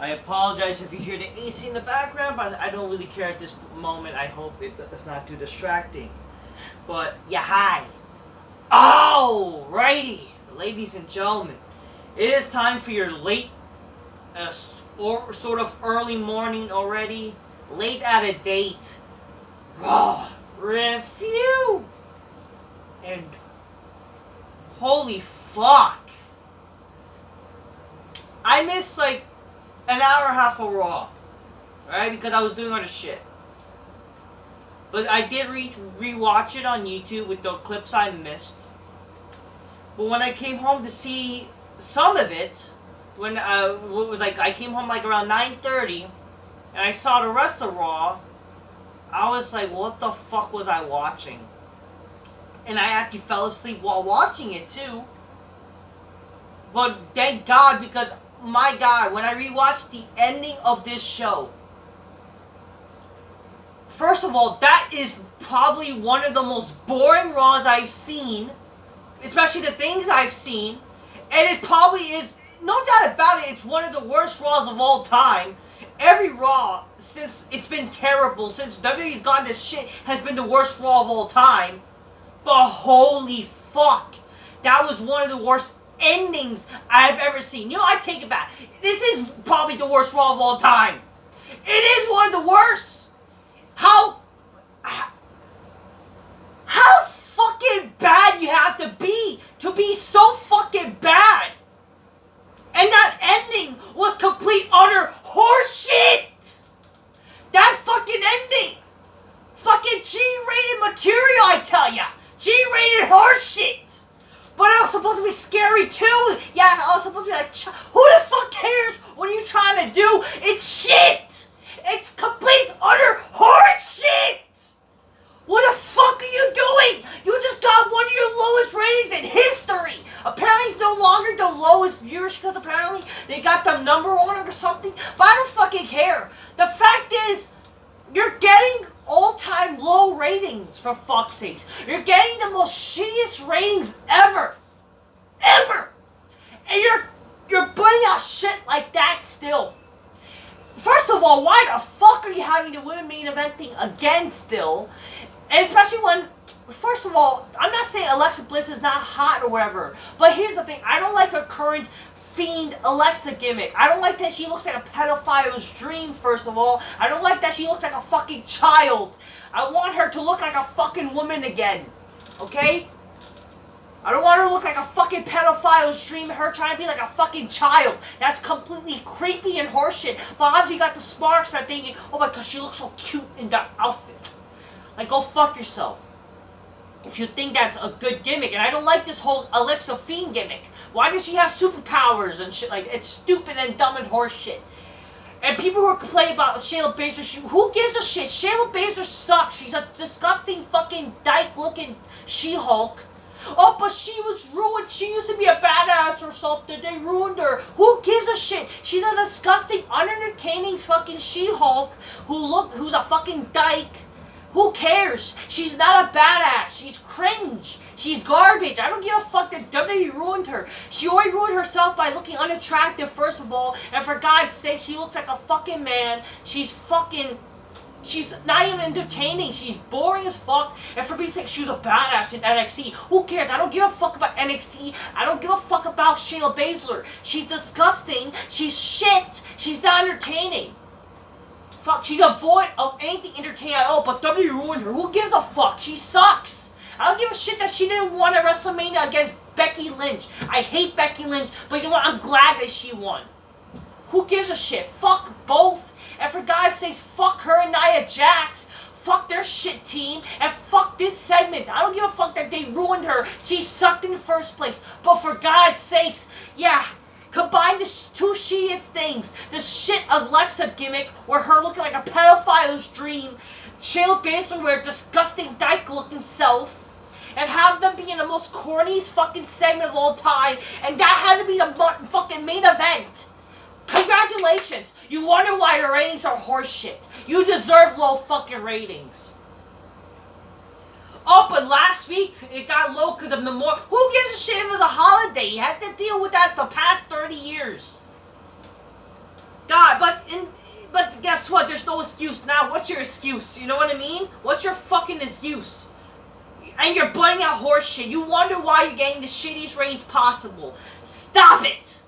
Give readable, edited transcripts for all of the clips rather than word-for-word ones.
I apologize if you hear the AC in the background, but I don't really care at this moment. I hope it's not too distracting. But, yeah, hi. Alrighty, ladies and gentlemen. It is time for your late, or sort of early morning already, late out of date, Raw review. And, holy fuck. I missed like an hour and a half of Raw, right? Because I was doing other shit. But I did rewatch it on YouTube with the clips I missed. But when I came home to see some of it, when I came home like around 9:30, and I saw the rest of Raw, I was like, what the fuck was I watching? And I actually fell asleep while watching it too. But thank God, because my God, when I rewatched the ending of this show, first of all, that is probably one of the most boring Raws I've seen, especially the things I've seen, and it probably is, no doubt about it, it's one of the worst Raws of all time. Every Raw, since it's been terrible, since WWE's gone to shit, has been the worst Raw of all time. But holy fuck, that was one of the worst endings I've ever seen. You know, I take it back. This is probably the worst Raw of all time. It is one of the worst. How fucking bad you have to be so fucking bad. And that ending was complete utter horseshit. That fucking ending. Fucking G-rated material, I tell ya. G-rated horseshit. But it was supposed to be scary too. Yeah, I was supposed to be like, who the fuck cares? What are you trying to do? It's shit. It's complete utter horseshit. What the fuck are you doing? You just got one of your lowest ratings in history. Apparently it's no longer the lowest viewers because apparently they got the number one or something. But I don't fucking care. The fact is, you're getting all-time low ratings, for fuck's sakes. You're getting the most shittiest ratings ever. Ever. And you're putting out shit like that still. First of all, why the fuck are you having the women main event thing again still? And especially when, first of all, I'm not saying Alexa Bliss is not hot or whatever, but here's the thing, I don't like her current fiend Alexa gimmick. I don't like that she looks like a pedophile's dream, first of all. I don't like that she looks like a fucking child. I want her to look like a fucking woman again. Okay? I don't want her to look like a fucking pedophile's dream, her trying to be like a fucking child. That's completely creepy and horseshit. But obviously you got the sparks that thinking, oh my god, she looks so cute in that outfit. Like, go fuck yourself. If you think that's a good gimmick. And I don't like this whole Alexa Fiend gimmick. Why does she have superpowers and shit like that? It's stupid and dumb and horseshit. And people who are complaining about Shayna Baszler, who gives a shit? Shayna Baszler sucks. She's a disgusting fucking dyke-looking She-Hulk. Oh, but she was ruined. She used to be a badass or something. They ruined her. Who gives a shit? She's a disgusting, unentertaining fucking She-Hulk who's a fucking dyke. Who cares? She's not a badass. She's cringe. She's garbage. I don't give a fuck that WWE ruined her. She already ruined herself by looking unattractive, first of all. And for God's sake, she looks like a fucking man. She's not even entertaining. She's boring as fuck. And for being sick, she was a badass in NXT. Who cares? I don't give a fuck about NXT. I don't give a fuck about Shayna Baszler. She's disgusting. She's shit. She's not entertaining. Fuck, she's a void of anything entertaining at all, but WWE ruined her. Who gives a fuck? She sucks. I don't give a shit that she didn't win at WrestleMania against Becky Lynch. I hate Becky Lynch, but you know what? I'm glad that she won. Who gives a shit? Fuck both. And for God's sakes, fuck her and Nia Jax. Fuck their shit team. And fuck this segment. I don't give a fuck that they ruined her. She sucked in the first place. But for God's sakes, yeah. Combine the two shittiest things. The shit Alexa gimmick, where her looking like a pedophile's dream. Shayna Baszler with her disgusting dyke-looking self. And have them be in the most corniest fucking segment of all time. And that had to be the fucking main event. Congratulations. You wonder why your ratings are horseshit. You deserve low fucking ratings. Oh, but last week it got low because of Memorial. Who gives a shit if it was a holiday? You had to deal with that for the past 30 years. God, But guess what? There's no excuse now. What's your excuse? You know what I mean? What's your fucking excuse? And you're butting out horse shit. You wonder why you're getting the shittiest ratings possible. Stop it!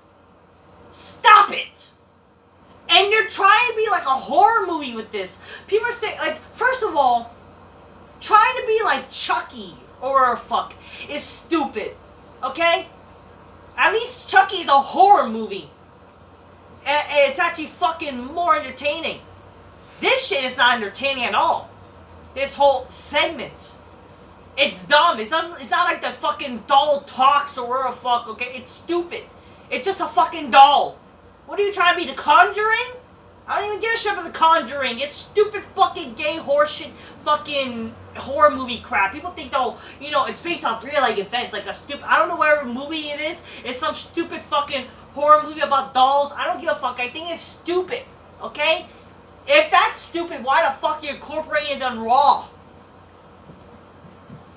Stop it! And you're trying to be like a horror movie with this. People are saying, like, first of all, trying to be like Chucky or fuck is stupid. Okay? At least Chucky is a horror movie. And it's actually fucking more entertaining. This shit is not entertaining at all. This whole segment. It's dumb. It's not like the fucking doll talks or whatever the fuck, okay? It's stupid. It's just a fucking doll. What are you trying to be, The Conjuring? I don't even give a shit about The Conjuring. It's stupid fucking gay horseshit fucking horror movie crap. People think, though, you know, it's based off real like events, like a stupid, I don't know whatever movie it is. It's some stupid fucking horror movie about dolls. I don't give a fuck. I think it's stupid, okay? If that's stupid, why the fuck are you incorporating it on Raw?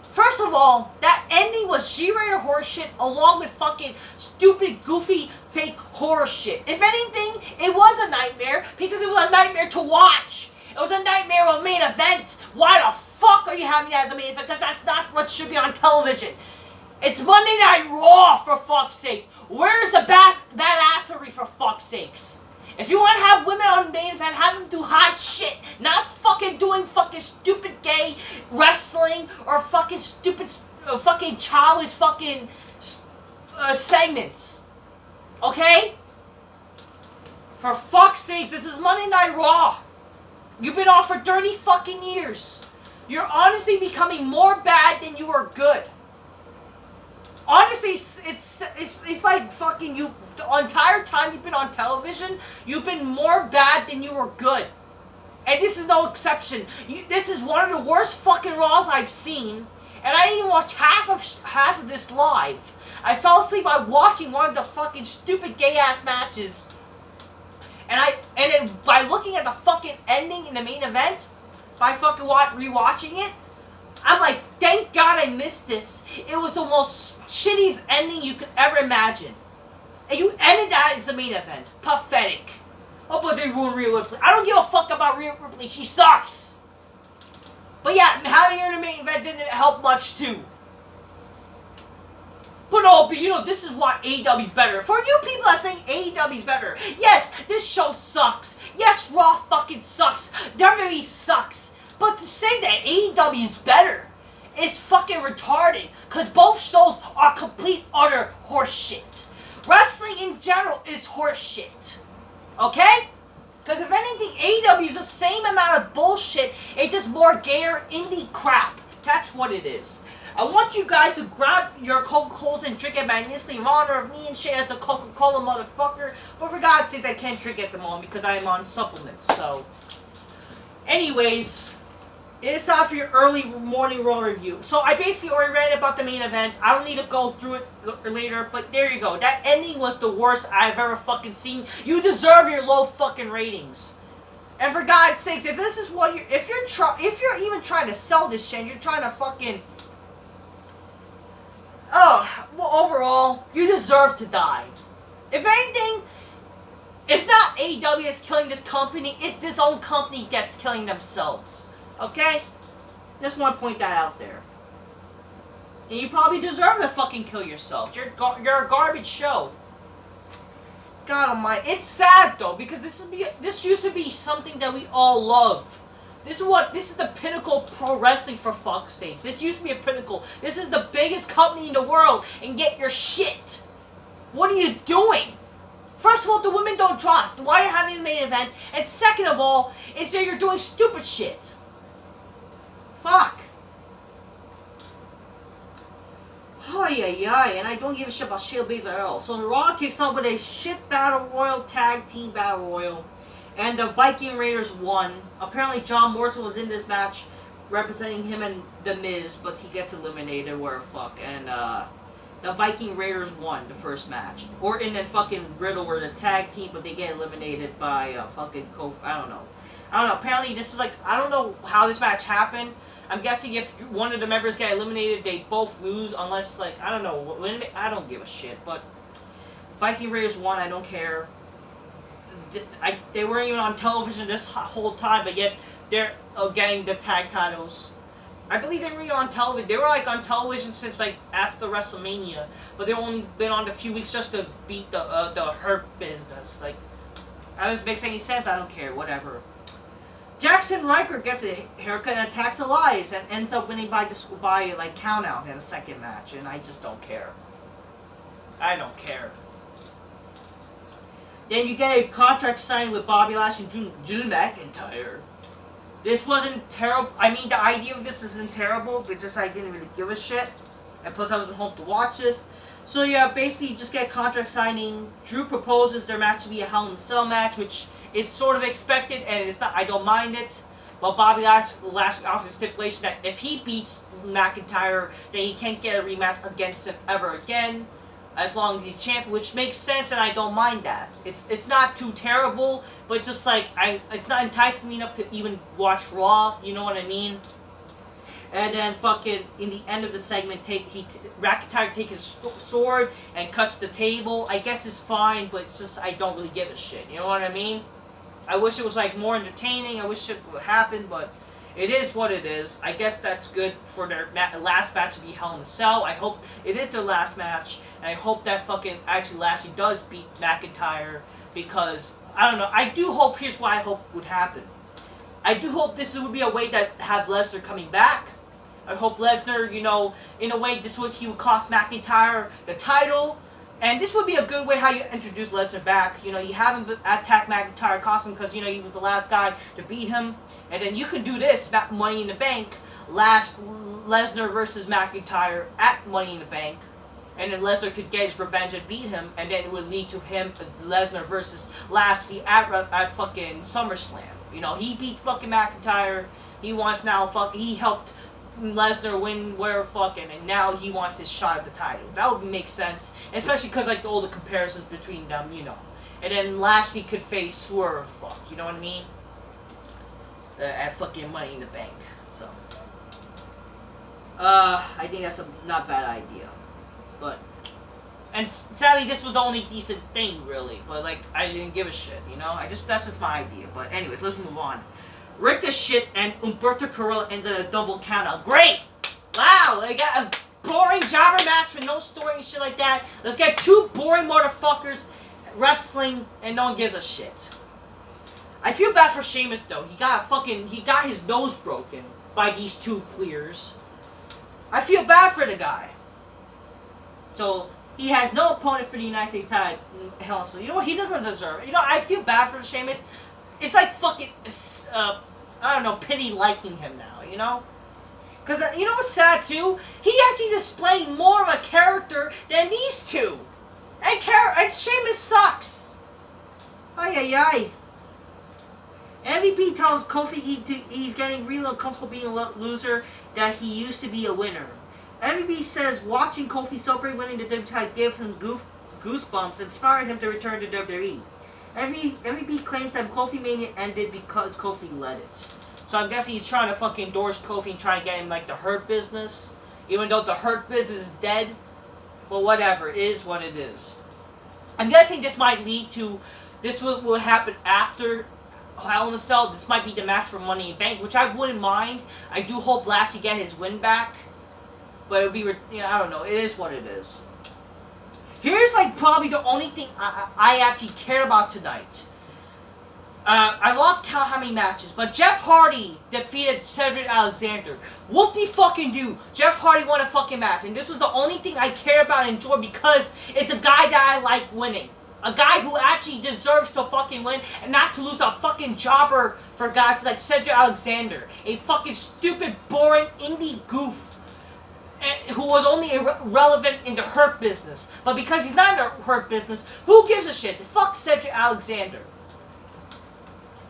First of all, that ending was G-rated horseshit along with fucking stupid, goofy, fake horror shit. If anything, it was a nightmare because it was a nightmare to watch. It was a nightmare of a main event. Why the fuck are you having that as a main event? Because that's not what should be on television. It's Monday Night Raw, for fuck's sakes. Where's the badassery, for fuck's sakes? If you want to have women on the main event, have them do hot shit. Not fucking doing fucking stupid gay wrestling or fucking stupid, fucking childish fucking segments. Okay? For fuck's sake, this is Monday Night Raw. You've been off for 30 fucking years. You're honestly becoming more bad than you are good. Honestly, it's like fucking you. The entire time you've been on television, you've been more bad than you were good. And this is no exception. This is one of the worst fucking Raws I've seen. And I didn't even watch half of this live. I fell asleep by watching one of the fucking stupid gay ass matches. And then by looking at the fucking ending in the main event, by fucking rewatching it, I'm like, thank God I missed this. It was the most shittiest ending you could ever imagine. And you ended that as the main event. Pathetic. Oh, but they ruined Rhea Ripley. I don't give a fuck about Rhea Ripley. She sucks. But yeah, having her in the main event didn't help much too. But you know, this is why AEW's better. For you people that saying AEW's better, yes, this show sucks. Yes, Raw fucking sucks. WWE sucks. But to say that AEW is better is fucking retarded. Because both shows are complete, utter horseshit. Wrestling in general is horseshit. Okay? Because if anything, AEW is the same amount of bullshit. It's just more gayer indie crap. That's what it is. I want you guys to grab your Coca-Colas and drink it magnificently in honor of me and Shayna, the Coca-Cola motherfucker. But for God's sakes, I can't drink at the moment because I am on supplements. So, anyways, it's time for your early morning Raw review. So I basically already read about the main event. I don't need to go through it later, but there you go. That ending was the worst I've ever fucking seen. You deserve your low fucking ratings. And for God's sakes, if this is what if you're even trying to sell this shit, you're trying to fucking well, overall, you deserve to die. If anything, it's not AEW that's killing this company, it's this own company that's killing themselves. Okay? Just want to point that out there. And you probably deserve to fucking kill yourself. You're a garbage show. God almighty. It's sad though, because this used to be something that we all love. This is the pinnacle of pro wrestling, for fuck's sake. This used to be a pinnacle. This is the biggest company in the world, and get your shit. What are you doing? First of all, the women don't drop. Why are you having a main event? And second of all, is that you're doing stupid shit. Fuck. And I don't give a shit about Shayna Baszler at all. So the Raw kicks off with a shit battle royal, tag team battle royal. And the Viking Raiders won. Apparently John Morrison was in this match representing him and The Miz, but he gets eliminated, where fuck. And the Viking Raiders won the first match. Orton and fucking Riddle were the tag team, but they get eliminated by fucking I don't know. Apparently this is like, I don't know how this match happened. I'm guessing if one of the members get eliminated, they both lose, unless, like, I don't know. I don't give a shit, but Viking Raiders won, I don't care. they weren't even on television this whole time, but yet they're getting the tag titles. I believe they were on television. They were like on television since like after WrestleMania, but they've only been on a few weeks just to beat the Hurt Business. Like, that doesn't make any sense. I don't care. Whatever. Jackson Riker gets a haircut and attacks Elias and ends up winning by like count out in the second match, and I just don't care. I don't care. Then you get a contract signed with Bobby Lashley and Drew McIntyre. This wasn't terrible. I mean, the idea of this isn't terrible, but just I didn't really give a shit. And plus, I wasn't home to watch this. So yeah, basically, you just get contract signing. Drew proposes their match to be a Hell in a Cell match, which is sort of expected, and it's not. I don't mind it. But Bobby Lashley offers a stipulation that if he beats McIntyre, then he can't get a rematch against him ever again, as long as he's champion, which makes sense, and I don't mind that. It's not too terrible, but just like it's not enticing me enough to even watch Raw. You know what I mean? And then fucking in the end of the segment, McIntyre takes his sword and cuts the table. I guess it's fine, but it's just I don't really give a shit. You know what I mean? I wish it was like more entertaining. I wish it would happen, but it is what it is. I guess that's good for their last match to be Hell in a Cell. I hope it is their last match, and I hope that fucking actually Lashley does beat McIntyre, because I don't know. I do hope. Here's what I hope would happen. I do hope this would be a way that have Lesnar coming back. I hope Lesnar, you know, in a way, he would cost McIntyre the title. And this would be a good way how you introduce Lesnar back. You know, you have him attack McIntyre, cost him because, you know, he was the last guy to beat him. And then you can do this, Money in the Bank, Lesnar versus McIntyre at Money in the Bank. And then Lesnar could get his revenge and beat him. And then it would lead to him, Lesnar versus Lashley at fucking SummerSlam. You know, he beat fucking McIntyre. He wants now, he helped Lesnar win and now he wants his shot at the title. That would make sense, especially because like all the comparisons between them, you know. And then Lashley could face Swerve, you know what I mean? At fucking Money in the Bank. So, I think that's a not bad idea, but and sadly this was the only decent thing really. But like I didn't give a shit, you know. That's just my idea. But anyways, let's move on. Ricochet and Humberto Carrillo ends in a double countout. Great! Wow, they got a boring jobber match with no story and shit like that. Let's get two boring motherfuckers wrestling and no one gives a shit. I feel bad for Sheamus though. He got his nose broken by these two queers. I feel bad for the guy. So he has no opponent for the United States title. Hell, so you know what? He doesn't deserve it. You know, I feel bad for Sheamus. It's like fucking, I don't know, pity liking him now, you know? Because, you know what's sad, too? He actually displayed more of a character than these two. And Sheamus sucks. Ay, ay, ay. MVP tells Kofi he's getting real uncomfortable being a loser, that he used to be a winner. MVP says watching Kofi celebrate winning the WWE title gave him goosebumps, inspired him to return to WWE. MVP claims that Kofi Mania ended because Kofi led it. So I'm guessing he's trying to fucking endorse Kofi and try to get him like the Hurt Business. Even though the Hurt Business is dead. But whatever, it is what it is. I'm guessing this might lead to, this will happen after Hell in a Cell. This might be the match for Money in the Bank, which I wouldn't mind. I do hope Lashley get his win back. But it would be, you know, I don't know, it is what it is. Here's like probably the only thing I actually care about tonight. I lost count how many matches, but Jeff Hardy defeated Cedric Alexander. Whoop de fucking do. Jeff Hardy won a fucking match, and this was the only thing I care about and enjoy because it's a guy that I like winning. A guy who actually deserves to fucking win and not to lose a fucking jobber for guys like Cedric Alexander. A fucking stupid, boring indie goof who was only relevant in the Hurt Business. But because he's not in the Hurt Business, who gives a shit? Fuck Cedric Alexander.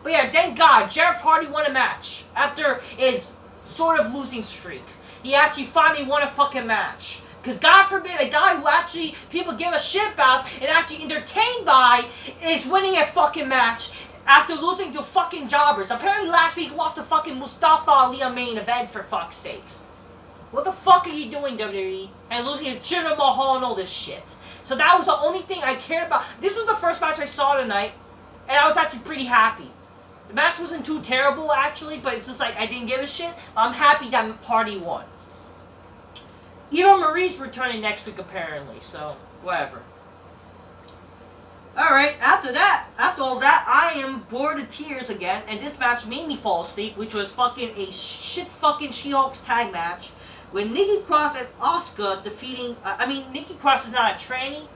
But yeah, thank God, Jeff Hardy won a match after his sort of losing streak. He actually finally won a fucking match. Because God forbid a guy who actually people give a shit about and actually entertained by is winning a fucking match after losing to fucking jobbers. Apparently last week lost to fucking Mustafa Ali a main event, for fuck's sakes. What the fuck are you doing, WWE? And losing to Jinder Mahal and all this shit. So that was the only thing I cared about. This was the first match I saw tonight. And I was actually pretty happy. The match wasn't too terrible, actually, but it's just like, I didn't give a shit. I'm happy that Party won. Eva Marie's returning next week, apparently, so, whatever. Alright, after all that, I am bored to tears again, and this match made me fall asleep, which was fucking a shit-fucking She-Hulk's tag match, with Nikki Cross and Asuka defeating, Nikki Cross is not a tranny,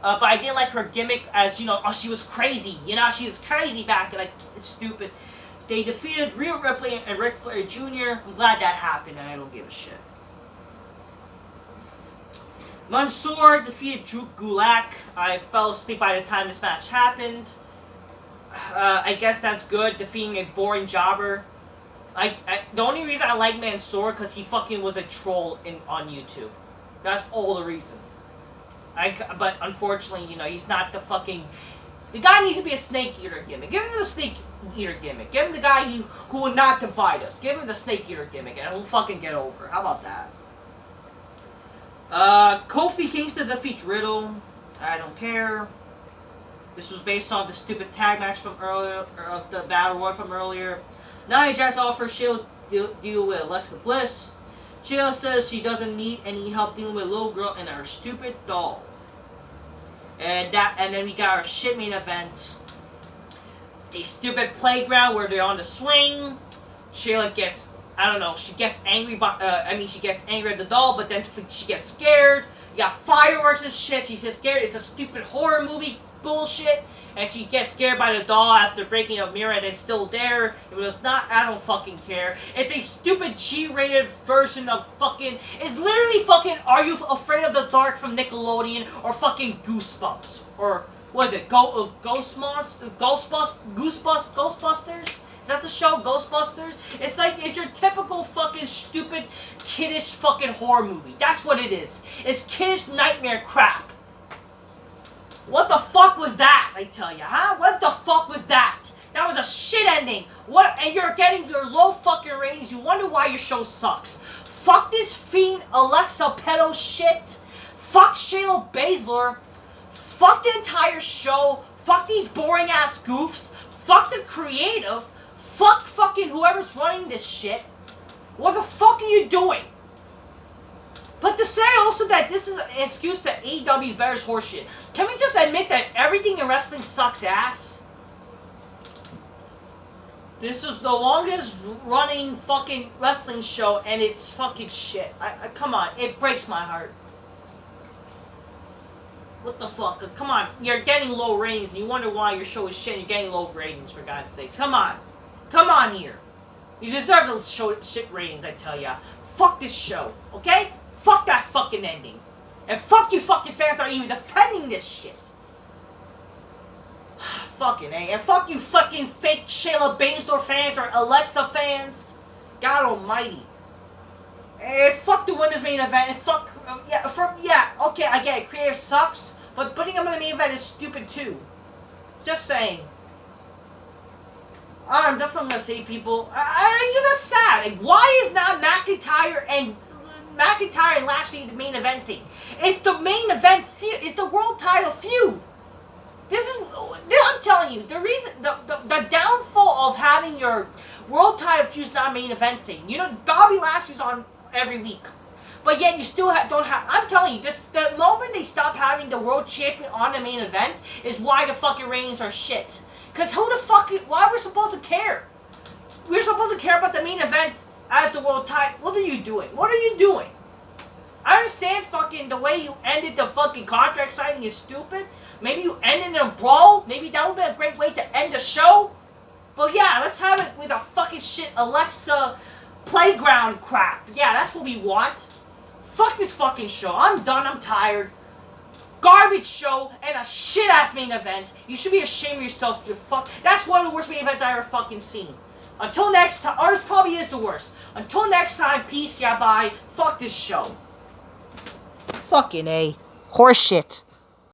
but I didn't like her gimmick as, you know, oh, she was crazy, you know, she was crazy back, like, it's stupid. They defeated Rhea Ripley and Ric Flair Jr., I'm glad that happened, and I don't give a shit. Mansoor defeated Drew Gulak. I fell asleep by the time this match happened. I guess that's good, defeating a boring jobber. The only reason I like Mansoor because he fucking was a troll on YouTube. That's all the reason. But unfortunately, you know, he's not the fucking... The guy needs to be a snake eater gimmick. Give him the snake eater gimmick. Give him the guy who will not divide us. Give him the snake eater gimmick and we'll fucking get over. How about that? Kofi Kingston defeats Riddle. I don't care. This was based on the stupid tag match from earlier, or of the Battle Royal from earlier. Nia Jax offers Shayna deal with Alexa Bliss. Shayna says she doesn't need any help dealing with a little girl and her stupid doll. And then we got our shit main event. A stupid playground where they're on the swing. Shayna gets, I don't know, she gets angry she gets angry at the doll, but then she gets scared. You got fireworks and shit. She's just scared. It's a stupid horror movie bullshit. And she gets scared by the doll after breaking a mirror and it's still there. If it was not, I don't fucking care. It's a stupid G-rated version of fucking... It's literally fucking Are You Afraid of the Dark from Nickelodeon or fucking Goosebumps. Or, what is it? Ghostbusters? Is that the show, Ghostbusters? It's like, it's your typical fucking stupid, kiddish fucking horror movie. That's what it is. It's kiddish nightmare crap. What the fuck was that, I tell you, huh? What the fuck was that? That was a shit ending. What? And you're getting your low fucking ratings. You wonder why your show sucks. Fuck this fiend Alexa pedo shit. Fuck Shayna Baszler. Fuck the entire show. Fuck these boring ass goofs. Fuck the creative. Fuck fucking whoever's running this shit. What the fuck are you doing? But to say also that this is an excuse that AEW is better as horseshit. Can we just admit that everything in wrestling sucks ass? This is the longest running fucking wrestling show and it's fucking shit. Come on, it breaks my heart. What the fuck? Come on, you're getting low ratings and you wonder why your show is shit and you're getting low ratings, for God's sakes. Come on. Come on here. You deserve the show shit ratings, I tell ya. Fuck this show, okay? Fuck that fucking ending. And fuck you fucking fans that are even defending this shit. Fucking A. And fuck you fucking fake Shayna Baszler fans or Alexa fans. God almighty. And fuck the women's main event. And fuck... okay, I get it. Creative sucks. But putting them in the main event is stupid too. Just saying. That's what I'm gonna say, people. You're just sad. Like, why is not McIntyre and Lashley the main event thing? It's the main event feud. It's the world title feud. I'm telling you, the reason, the downfall of having your world title feud is not a main event thing. You know, Bobby Lashley's on every week. But yet you still don't have... I'm telling you, the moment they stop having the world champion on the main event is why the fucking ratings are shit. Because who the fuck... Why we're supposed to care? We're supposed to care about the main event as the world title. What are you doing? What are you doing? I understand fucking the way you ended the fucking contract signing is stupid. Maybe you ended in a brawl. Maybe that would be a great way to end the show. But yeah, let's have it with a fucking shit Alexa playground crap. Yeah, that's what we want. Fuck this fucking show. I'm done. I'm tired. Garbage show and a shit ass main event. You should be ashamed of yourself. That's one of the worst main events I ever fucking seen. Until next time, ours probably is the worst. Until next time, peace, yeah, bye. Fuck this show. Fucking A. Horseshit.